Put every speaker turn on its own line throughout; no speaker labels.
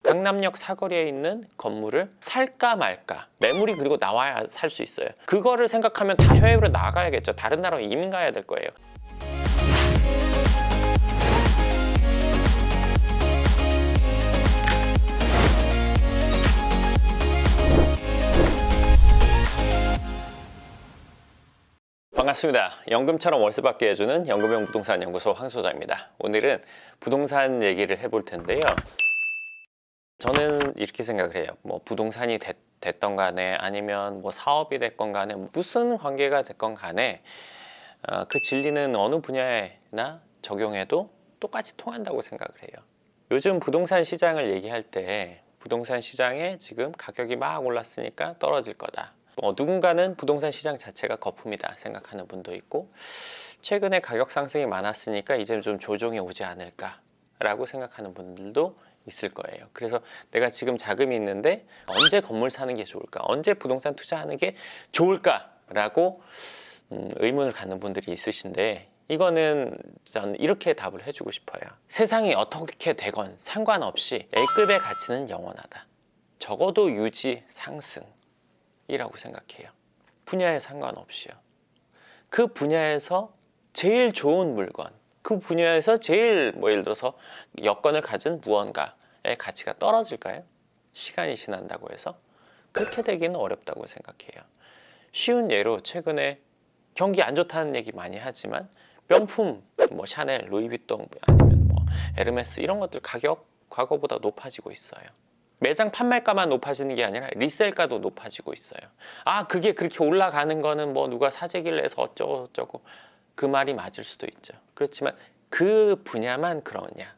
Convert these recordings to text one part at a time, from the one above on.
강남역 사거리에 있는 건물을 살까 말까, 매물이 그리고 나와야 살 수 있어요. 그거를 생각하면 다 해외로 나가야겠죠. 다른 나라로 이민 가야 될 거예요. 반갑습니다. 연금처럼 월세 받게 해주는 연금형 부동산 연구소 황 소장입니다. 오늘은 부동산 얘기를 해볼 텐데요. 저는 이렇게 생각을 해요. 뭐 부동산이 됐던 간에 아니면 뭐 사업이 됐건 간에 무슨 관계가 됐건 간에 그 진리는 어느 분야에나 적용해도 똑같이 통한다고 생각을 해요. 요즘 부동산 시장을 얘기할 때 부동산 시장에 지금 가격이 막 올랐으니까 떨어질 거다. 누군가는 부동산 시장 자체가 거품이다 생각하는 분도 있고, 최근에 가격 상승이 많았으니까 이제 좀 조정이 오지 않을까 라고 생각하는 분들도 있을 거예요. 그래서 내가 지금 자금이 있는데 언제 건물 사는 게 좋을까, 언제 부동산 투자하는 게 좋을까 라고 의문을 갖는 분들이 있으신데, 이거는 저는 이렇게 답을 해주고 싶어요. 세상이 어떻게 되건 상관없이 A급의 가치는 영원하다. 적어도 유지 상승 이라고 생각해요. 분야에 상관없이요. 그 분야에서 제일 좋은 물건, 그 분야에서 제일 예를 들어서 여건을 가진 무언가의 가치가 떨어질까요? 시간이 지난다고 해서? 그렇게 되기는 어렵다고 생각해요. 쉬운 예로 최근에 경기 안 좋다는 얘기 많이 하지만 명품, 뭐 샤넬, 루이비통 아니면 뭐 에르메스 이런 것들 가격 과거보다 높아지고 있어요. 매장 판매가만 높아지는 게 아니라 리셀가도 높아지고 있어요. 그게 그렇게 올라가는 거는 뭐 누가 사재기를 해서 어쩌고 저쩌고, 그 말이 맞을 수도 있죠. 그렇지만 그 분야만 그러냐?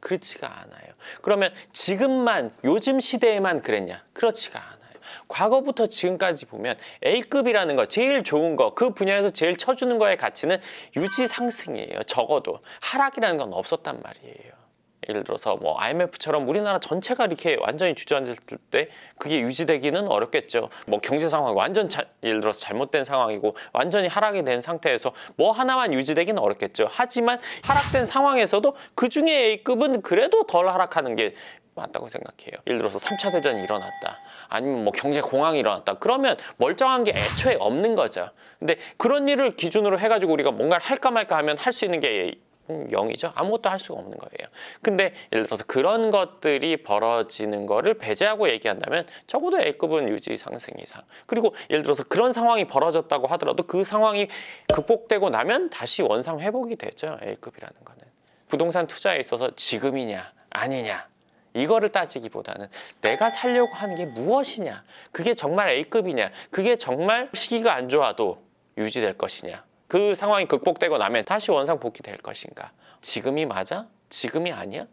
그렇지가 않아요. 그러면 지금만, 요즘 시대에만 그랬냐? 그렇지가 않아요. 과거부터 지금까지 보면 A급이라는 거, 제일 좋은 거, 그 분야에서 제일 쳐주는 거의 가치는 유지 상승이에요. 적어도 하락이라는 건 없었단 말이에요. 예를 들어서 뭐 IMF처럼 우리나라 전체가 이렇게 완전히 주저앉을 때 그게 유지되기는 어렵겠죠. 뭐 경제 상황이 완전 예를 들어서 잘못된 상황이고 완전히 하락이 된 상태에서 뭐 하나만 유지되기는 어렵겠죠. 하지만 하락된 상황에서도 그 중에 A급은 그래도 덜 하락하는 게 맞다고 생각해요. 예를 들어서 3차 대전이 일어났다, 아니면 뭐 경제 공황이 일어났다, 그러면 멀쩡한 게 애초에 없는 거죠. 근데 그런 일을 기준으로 해가지고 우리가 뭔가를 할까 말까 하면 할 수 있는 게 0이죠. 아무것도 할 수가 없는 거예요. 근데 예를 들어서 그런 것들이 벌어지는 거를 배제하고 얘기한다면 적어도 A급은 유지 상승 이상. 그리고 예를 들어서 그런 상황이 벌어졌다고 하더라도 그 상황이 극복되고 나면 다시 원상 회복이 되죠. A급이라는 거는. 부동산 투자에 있어서 지금이냐 아니냐 이거를 따지기보다는 내가 살려고 하는 게 무엇이냐, 그게 정말 A급이냐, 그게 정말 시기가 안 좋아도 유지될 것이냐, 그 상황이 극복되고 나면 다시 원상 복귀될 것인가. 지금이 맞아? 지금이 아니야?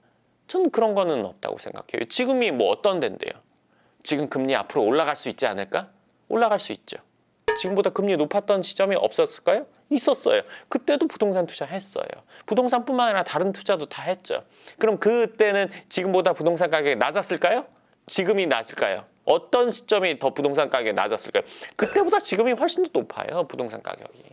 저는 그런 거는 없다고 생각해요. 지금이 뭐 어떤 데인데요? 지금 금리 앞으로 올라갈 수 있지 않을까? 올라갈 수 있죠. 지금보다 금리 높았던 시점이 없었을까요? 있었어요. 그때도 부동산 투자했어요. 부동산뿐만 아니라 다른 투자도 다 했죠. 그럼 그때는 지금보다 부동산 가격이 낮았을까요? 지금이 낮을까요? 어떤 시점이 더 부동산 가격이 낮았을까요? 그때보다 지금이 훨씬 더 높아요. 부동산 가격이.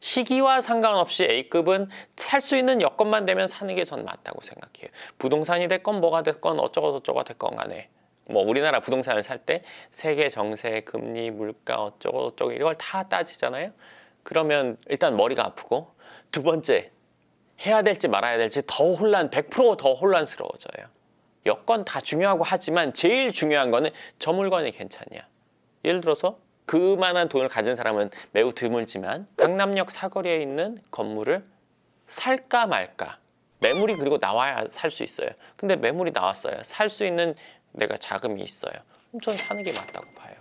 시기와 상관없이 A급은 살 수 있는 여건만 되면 사는 게 저는 맞다고 생각해요. 부동산이 됐건 뭐가 됐건 어쩌고 저쩌고 됐건 간에, 뭐 우리나라 부동산을 살 때 세계 정세, 금리, 물가 어쩌고 저쩌고 이런 걸 다 따지잖아요. 그러면 일단 머리가 아프고, 두 번째 해야 될지 말아야 될지 100% 더 혼란스러워져요. 여건 다 중요하고 하지만 제일 중요한 거는 저 물건이 괜찮냐. 예를 들어서 그만한 돈을 가진 사람은 매우 드물지만 강남역 사거리에 있는 건물을 살까 말까, 매물이 그리고 나와야 살 수 있어요. 근데 매물이 나왔어요. 살 수 있는 내가 자금이 있어요. 그럼 전 사는 게 맞다고 봐요.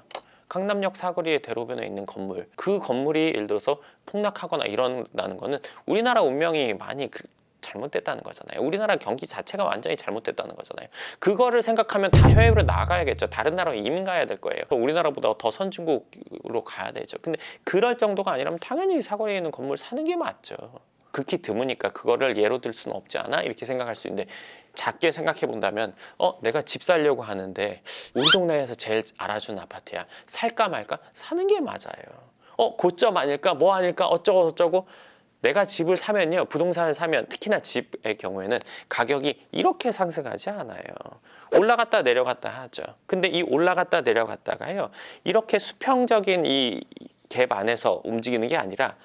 강남역 사거리에 대로변에 있는 건물, 그 건물이 예를 들어서 폭락하거나 이런다는 거는 우리나라 운명이 많이 잘못됐다는 거잖아요. 우리나라 경기 자체가 완전히 잘못됐다는 거잖아요. 그거를 생각하면 다 해외로 나가야겠죠. 다른 나라로 이민 가야 될 거예요. 우리나라보다 더 선진국으로 가야 되죠. 근데 그럴 정도가 아니라면 당연히 사거리에 있는 건물 사는 게 맞죠. 극히 드무니까 그거를 예로 들 수는 없지 않아? 이렇게 생각할 수 있는데, 작게 생각해 본다면 내가 집 살려고 하는데 우리 동네에서 제일 알아준 아파트야. 살까 말까? 사는 게 맞아요. 고점 아닐까? 뭐 아닐까? 어쩌고 저쩌고 내가 집을 사면요, 부동산을 사면 특히나 집의 경우에는 가격이 이렇게 상승하지 않아요. 올라갔다 내려갔다 하죠. 근데 이 올라갔다 내려갔다가요, 이렇게 수평적인 이 갭 안에서 움직이는 게 아니라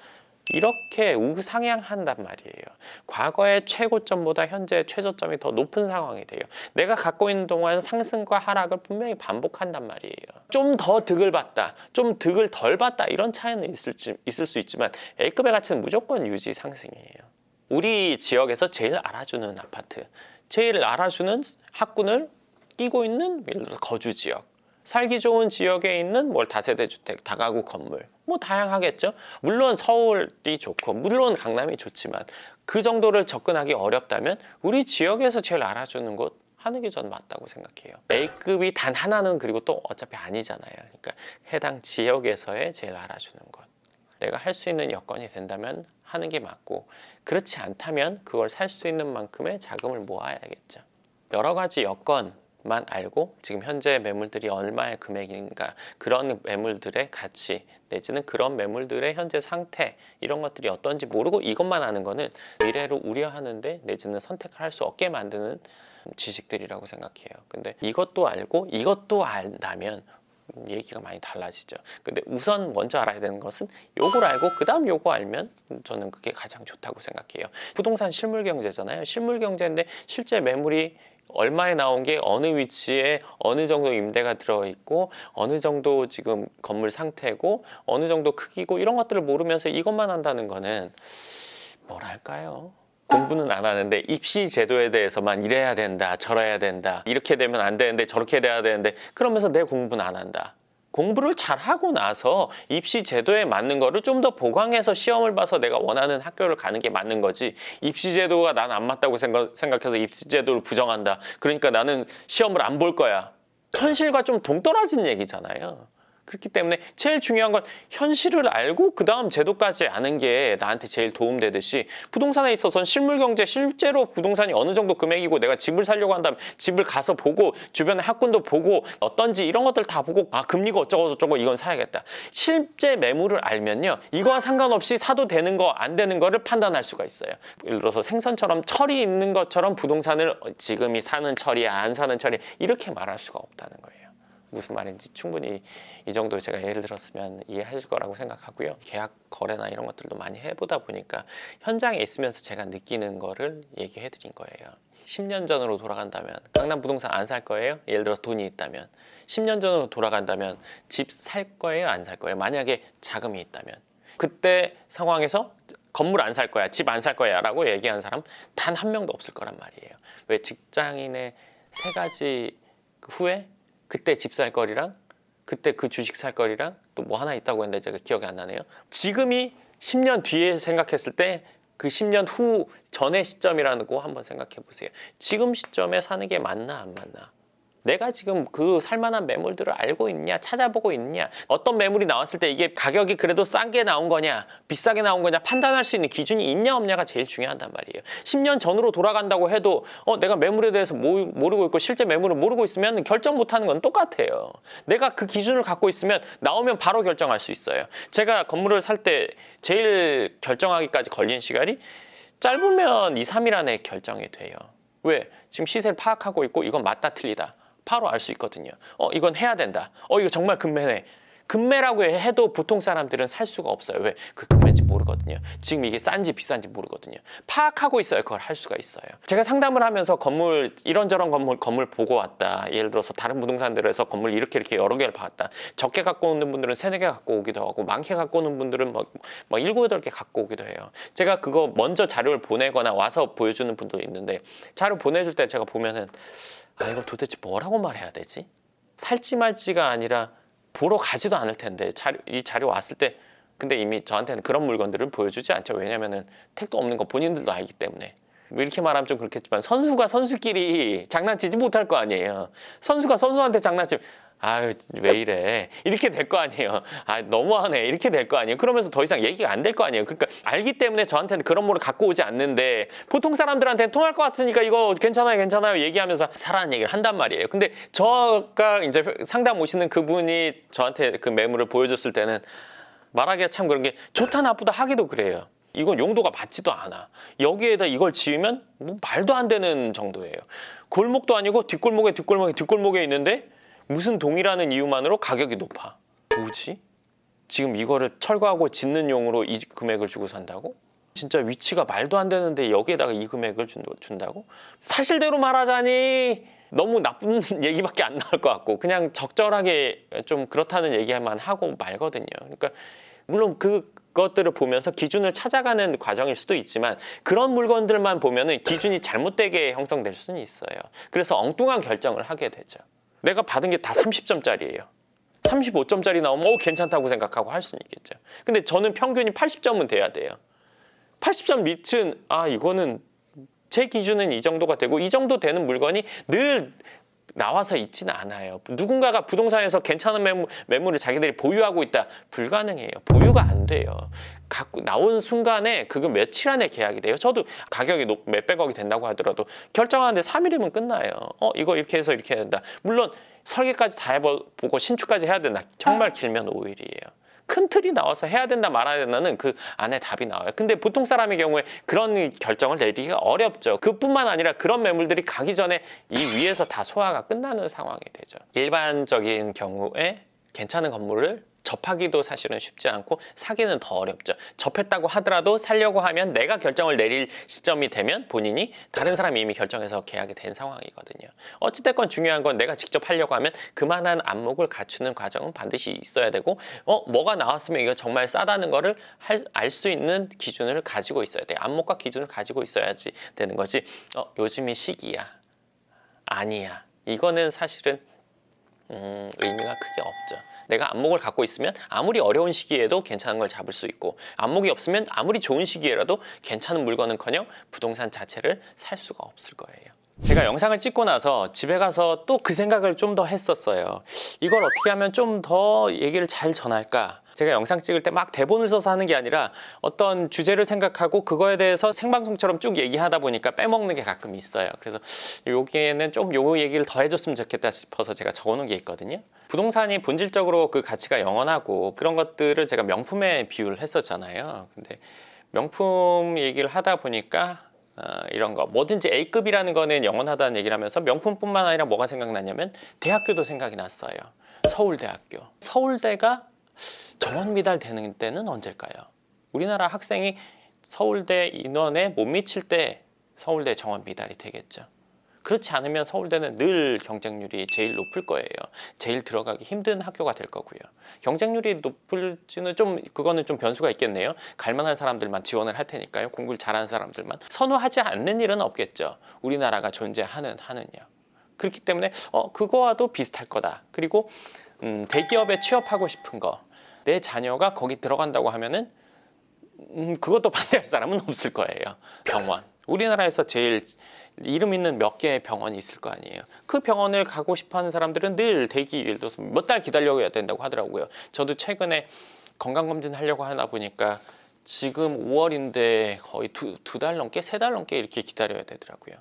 이렇게 우상향한단 말이에요. 과거의 최고점보다 현재 최저점이 더 높은 상황이 돼요. 내가 갖고 있는 동안 상승과 하락을 분명히 반복한단 말이에요. 좀 더 득을 봤다, 좀 득을 덜 봤다, 이런 차이는 있을 수 있지만 A급의 가치는 무조건 유지 상승이에요. 우리 지역에서 제일 알아주는 아파트, 제일 알아주는 학군을 끼고 있는 예를 들어서 거주 지역, 살기 좋은 지역에 있는 다세대 주택, 다가구 건물, 뭐 다양하겠죠. 물론 서울이 좋고 물론 강남이 좋지만 그 정도를 접근하기 어렵다면 우리 지역에서 제일 알아주는 곳 하는 게 저는 맞다고 생각해요. A급이 단 하나는 그리고 또 어차피 아니잖아요. 그러니까 해당 지역에서의 제일 알아주는 곳, 내가 할 수 있는 여건이 된다면 하는 게 맞고, 그렇지 않다면 그걸 살 수 있는 만큼의 자금을 모아야겠죠. 여러 가지 여건만 알고 지금 현재 매물들이 얼마의 금액인가, 그런 매물들의 가치 내지는 그런 매물들의 현재 상태, 이런 것들이 어떤지 모르고 이것만 아는 거는 미래를 우려하는데 내지는 선택을 할 수 없게 만드는 지식들이라고 생각해요. 근데 이것도 알고 이것도 안다면 얘기가 많이 달라지죠. 근데 우선 먼저 알아야 되는 것은 요걸 알고 그 다음 요거 알면 저는 그게 가장 좋다고 생각해요. 부동산 실물 경제잖아요. 실물 경제인데 실제 매물이 얼마에 나온 게 어느 위치에 어느 정도 임대가 들어있고 어느 정도 지금 건물 상태고 어느 정도 크기고 이런 것들을 모르면서 이것만 한다는 거는 뭐랄까요? 공부는 안 하는데 입시 제도에 대해서만 이래야 된다, 저래야 된다, 이렇게 되면 안 되는데 저렇게 돼야 되는데, 그러면서 내 공부는 안 한다. 공부를 잘 하고 나서 입시 제도에 맞는 거를 좀 더 보강해서 시험을 봐서 내가 원하는 학교를 가는 게 맞는 거지, 입시 제도가 난 안 맞다고 생각해서 입시 제도를 부정한다, 그러니까 나는 시험을 안 볼 거야, 현실과 좀 동떨어진 얘기잖아요. 그렇기 때문에 제일 중요한 건 현실을 알고 그 다음 제도까지 아는 게 나한테 제일 도움되듯이, 부동산에 있어서는 실물 경제, 실제로 부동산이 어느 정도 금액이고 내가 집을 사려고 한다면 집을 가서 보고 주변의 학군도 보고 어떤지 이런 것들 다 보고, 아 금리가 어쩌고 저쩌고 이건 사야겠다. 실제 매물을 알면요, 이거와 상관없이 사도 되는 거 안 되는 거를 판단할 수가 있어요. 예를 들어서 생선처럼 철이 있는 것처럼 부동산을 지금이 사는 철이야 안 사는 철이야 이렇게 말할 수가 없다는 거예요. 무슨 말인지 충분히 이 정도 제가 예를 들었으면 이해하실 거라고 생각하고요. 계약 거래나 이런 것들도 많이 해보다 보니까 현장에 있으면서 제가 느끼는 거를 얘기해 드린 거예요. 10년 전으로 돌아간다면 강남 부동산 안 살 거예요? 예를 들어서 돈이 있다면 10년 전으로 돌아간다면 집 살 거예요? 안 살 거예요? 만약에 자금이 있다면 그때 상황에서 건물 안 살 거야, 집 안 살 거야 라고 얘기하는 사람 단 한 명도 없을 거란 말이에요. 왜? 직장인의 세 가지 후에 그때 집 살 거리랑 그때 그 주식 살 거리랑 또 뭐 하나 있다고 했는데 제가 기억이 안 나네요. 지금이 10년 뒤에 생각했을 때 그 10년 후 전의 시점이라는 거 한번 생각해 보세요. 지금 시점에 사는 게 맞나 안 맞나? 내가 지금 그 살만한 매물들을 알고 있냐, 찾아보고 있냐, 어떤 매물이 나왔을 때 이게 가격이 그래도 싼 게 나온 거냐 비싸게 나온 거냐 판단할 수 있는 기준이 있냐 없냐가 제일 중요하단 말이에요. 10년 전으로 돌아간다고 해도 내가 매물에 대해서 모르고 있고 실제 매물을 모르고 있으면 결정 못하는 건 똑같아요. 내가 그 기준을 갖고 있으면 나오면 바로 결정할 수 있어요. 제가 건물을 살 때 제일 결정하기까지 걸린 시간이 짧으면 2, 3일 안에 결정이 돼요. 왜? 지금 시세를 파악하고 있고 이건 맞다 틀리다 바로 알 수 있거든요. 이건 해야 된다. 이거 정말 금매네. 금매라고 해도 보통 사람들은 살 수가 없어요. 왜? 그 금매인지 모르거든요. 지금 이게 싼지 비싼지 모르거든요. 파악하고 있어야 그걸 할 수가 있어요. 제가 상담을 하면서 건물 이런저런 건물 보고 왔다. 예를 들어서 다른 부동산들에서 건물 이렇게 여러 개를 봤다. 적게 갖고 오는 분들은 3, 4개 갖고 오기도 하고 많게 갖고 오는 분들은 막 7, 8개 갖고 오기도 해요. 제가 그거 먼저 자료를 보내거나 와서 보여주는 분도 있는데 자료 보내줄 때 제가 보면은 이걸 도대체 뭐라고 말해야 되지? 살지 말지가 아니라 보러 가지도 않을 텐데 이 자료 왔을 때 근데 이미 저한테는 그런 물건들을 보여주지 않죠. 왜냐면은 택도 없는 거 본인들도 알기 때문에. 뭐 이렇게 말하면 좀 그렇겠지만 선수가 선수끼리 장난치지 못할 거 아니에요. 선수가 선수한테 장난치면 아유 왜 이래 이렇게 될 거 아니에요. 너무하네 이렇게 될 거 아니에요. 그러면서 더 이상 얘기가 안 될 거 아니에요. 그러니까 알기 때문에 저한테는 그런 물을 갖고 오지 않는데 보통 사람들한테는 통할 것 같으니까 이거 괜찮아요 얘기하면서 사라는 얘기를 한단 말이에요. 근데 저가 이제 상담 오시는 그분이 저한테 그 매물을 보여줬을 때는 말하기가 참 그런 게 좋다 나쁘다 하기도 그래요. 이건 용도가 맞지도 않아. 여기에다 이걸 지으면 뭐 말도 안 되는 정도예요. 골목도 아니고 뒷골목에 있는데 무슨 동이라는 이유만으로 가격이 높아. 뭐지? 지금 이거를 철거하고 짓는 용으로 이 금액을 주고 산다고? 진짜 위치가 말도 안 되는데 여기에다가 이 금액을 준다고? 사실대로 말하자니 너무 나쁜 얘기밖에 안 나올 것 같고 그냥 적절하게 좀 그렇다는 얘기만 하고 말거든요. 그러니까 물론 그것들을 보면서 기준을 찾아가는 과정일 수도 있지만 그런 물건들만 보면은 기준이 잘못되게 형성될 수는 있어요. 그래서 엉뚱한 결정을 하게 되죠. 내가 받은 게 다 30점짜리예요. 35점짜리 나오면 괜찮다고 생각하고 할 수는 있겠죠. 근데 저는 평균이 80점은 돼야 돼요. 80점 밑은 이거는 제 기준은 이 정도가 되고 이 정도 되는 물건이 늘 나와서 있지는 않아요. 누군가가 부동산에서 괜찮은 매물을 자기들이 보유하고 있다. 불가능해요. 보유가 안 돼요. 갖고 나온 순간에 그거 며칠 안에 계약이 돼요. 저도 가격이 몇백억이 된다고 하더라도 결정하는데 3일이면 끝나요. 이거 이렇게 해서 이렇게 해야 된다. 물론 설계까지 다 해보고 신축까지 해야 된다. 정말 길면 5일이에요. 큰 틀이 나와서 해야 된다 말아야 된다는 그 안에 답이 나와요. 근데 보통 사람의 경우에 그런 결정을 내리기가 어렵죠. 그뿐만 아니라 그런 매물들이 가기 전에 이 위에서 다 소화가 끝나는 상황이 되죠. 일반적인 경우에 괜찮은 건물을 접하기도 사실은 쉽지 않고 사기는 더 어렵죠. 접했다고 하더라도 살려고 하면 내가 결정을 내릴 시점이 되면 본인이 다른 사람이 이미 결정해서 계약이 된 상황이거든요. 어찌됐건 중요한 건 내가 직접 하려고 하면 그만한 안목을 갖추는 과정은 반드시 있어야 되고 뭐가 나왔으면 이거 정말 싸다는 거를 알 수 있는 기준을 가지고 있어야 돼요. 안목과 기준을 가지고 있어야지 되는 거지. 요즘이 시기야. 아니야. 이거는 사실은 의미가 크게 없죠. 내가 안목을 갖고 있으면 아무리 어려운 시기에도 괜찮은 걸 잡을 수 있고 안목이 없으면 아무리 좋은 시기에라도 괜찮은 물건은커녕 부동산 자체를 살 수가 없을 거예요. 제가 영상을 찍고 나서 집에 가서 또 그 생각을 좀 더 했었어요. 이걸 어떻게 하면 좀 더 얘기를 잘 전할까? 제가 영상 찍을 때 막 대본을 써서 하는 게 아니라 어떤 주제를 생각하고 그거에 대해서 생방송처럼 쭉 얘기하다 보니까 빼먹는 게 가끔 있어요. 그래서 여기에는 좀 요 얘기를 더 해줬으면 좋겠다 싶어서 제가 적어놓은 게 있거든요. 부동산이 본질적으로 그 가치가 영원하고 그런 것들을 제가 명품에 비유를 했었잖아요. 근데 명품 얘기를 하다 보니까 이런 거 뭐든지 A급이라는 거는 영원하다는 얘기를 하면서 명품뿐만 아니라 뭐가 생각나냐면 대학교도 생각이 났어요. 서울대학교. 서울대가 정원 미달되는 때는 언제일까요? 우리나라 학생이 서울대 인원에 못 미칠 때 서울대 정원 미달이 되겠죠. 그렇지 않으면 서울대는 늘 경쟁률이 제일 높을 거예요. 제일 들어가기 힘든 학교가 될 거고요. 경쟁률이 높을지는 그거는 좀 변수가 있겠네요. 갈만한 사람들만 지원을 할 테니까요. 공부를 잘하는 사람들만. 선호하지 않는 일은 없겠죠. 우리나라가 존재하느냐. 그렇기 때문에 그거와도 비슷할 거다. 그리고 대기업에 취업하고 싶은 거. 내 자녀가 거기 들어간다고 하면은 그것도 반대할 사람은 없을 거예요. 병원. 우리나라에서 제일 이름 있는 몇 개의 병원이 있을 거 아니에요. 그 병원을 가고 싶어 하는 사람들은 늘 대기 예를 들어서 몇 달 기다려야 된다고 하더라고요. 저도 최근에 건강검진 하려고 하다 보니까 지금 5월인데 거의 두 달 넘게, 3달 넘게 이렇게 기다려야 되더라고요.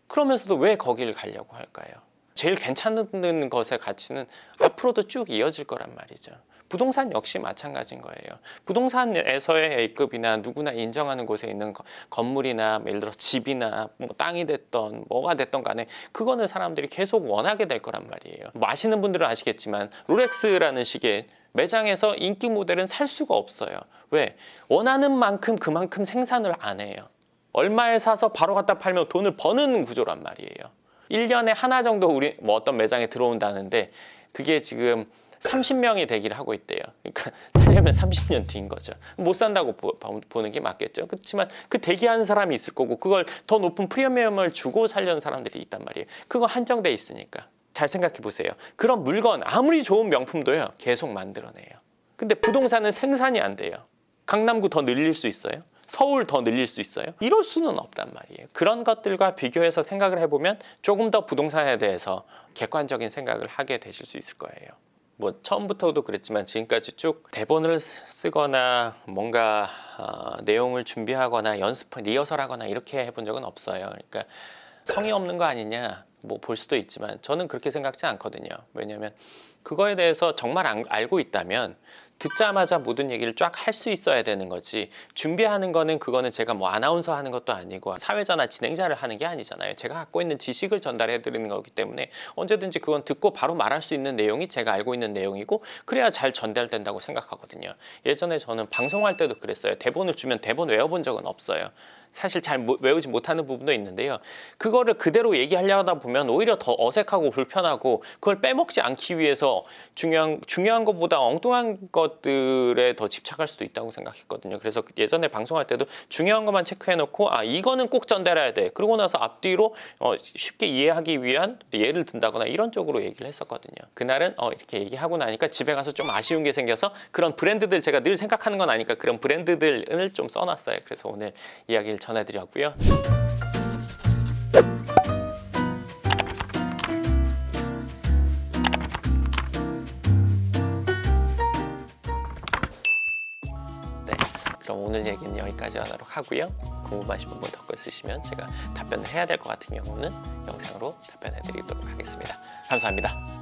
그러면서도 왜 거기를 가려고 할까요? 제일 괜찮은 것의 가치는 앞으로도 쭉 이어질 거란 말이죠. 부동산 역시 마찬가지인 거예요. 부동산에서의 A급이나 누구나 인정하는 곳에 있는 건물이나 예를 들어 집이나 뭐 땅이 됐던 뭐가 됐던 간에 그거는 사람들이 계속 원하게 될 거란 말이에요. 뭐 아시는 분들은 아시겠지만 롤렉스라는 시계 매장에서 인기 모델은 살 수가 없어요. 왜? 원하는 만큼 그만큼 생산을 안 해요. 얼마에 사서 바로 갖다 팔면 돈을 버는 구조란 말이에요. 1년에 하나 정도 뭐 어떤 매장에 들어온다는데 그게 지금 30명이 대기를 하고 있대요. 그러니까 살려면 30년 뒤인 거죠. 못 산다고 보는 게 맞겠죠. 그렇지만 그 대기하는 사람이 있을 거고 그걸 더 높은 프리미엄을 주고 살려는 사람들이 있단 말이에요. 그거 한정돼 있으니까. 잘 생각해 보세요. 그런 물건 아무리 좋은 명품도요. 계속 만들어내요. 근데 부동산은 생산이 안 돼요. 강남구 더 늘릴 수 있어요? 서울 더 늘릴 수 있어요? 이럴 수는 없단 말이에요. 그런 것들과 비교해서 생각을 해보면 조금 더 부동산에 대해서 객관적인 생각을 하게 되실 수 있을 거예요. 뭐 처음부터도 그랬지만 지금까지 쭉 대본을 쓰거나 뭔가 내용을 준비하거나 리허설하거나 이렇게 해본 적은 없어요. 그러니까 성의 없는 거 아니냐 뭐 볼 수도 있지만 저는 그렇게 생각지 않거든요. 왜냐하면 그거에 대해서 정말 알고 있다면 듣자마자 모든 얘기를 쫙 할 수 있어야 되는 거지, 준비하는 거는 그거는 제가 뭐 아나운서 하는 것도 아니고 사회자나 진행자를 하는 게 아니잖아요. 제가 갖고 있는 지식을 전달해 드리는 거기 때문에 언제든지 그건 듣고 바로 말할 수 있는 내용이 제가 알고 있는 내용이고, 그래야 잘 전달된다고 생각하거든요. 예전에 저는 방송할 때도 그랬어요. 대본을 주면 대본 외워본 적은 없어요. 사실 잘 외우지 못하는 부분도 있는데요. 그거를 그대로 얘기하려다 보면 오히려 더 어색하고 불편하고, 그걸 빼먹지 않기 위해서 중요한 것보다 엉뚱한 것들에 더 집착할 수도 있다고 생각했거든요. 그래서 예전에 방송할 때도 중요한 것만 체크해놓고, 아 이거는 꼭 전달해야 돼, 그러고 나서 앞뒤로 쉽게 이해하기 위한 예를 든다거나 이런 쪽으로 얘기를 했었거든요. 그날은 이렇게 얘기하고 나니까 집에 가서 좀 아쉬운 게 생겨서 그런 브랜드들, 제가 늘 생각하는 건 아니까 그런 브랜드들을 좀 써놨어요. 그래서 오늘 이야기를 전해드렸고요. 네, 그럼 오늘 얘기는 여기까지 하도록 하고요. 궁금하신 부분 더 있으시면 제가 답변을 해야 될 것 같은 경우는 영상으로 답변해 드리도록 하겠습니다. 감사합니다.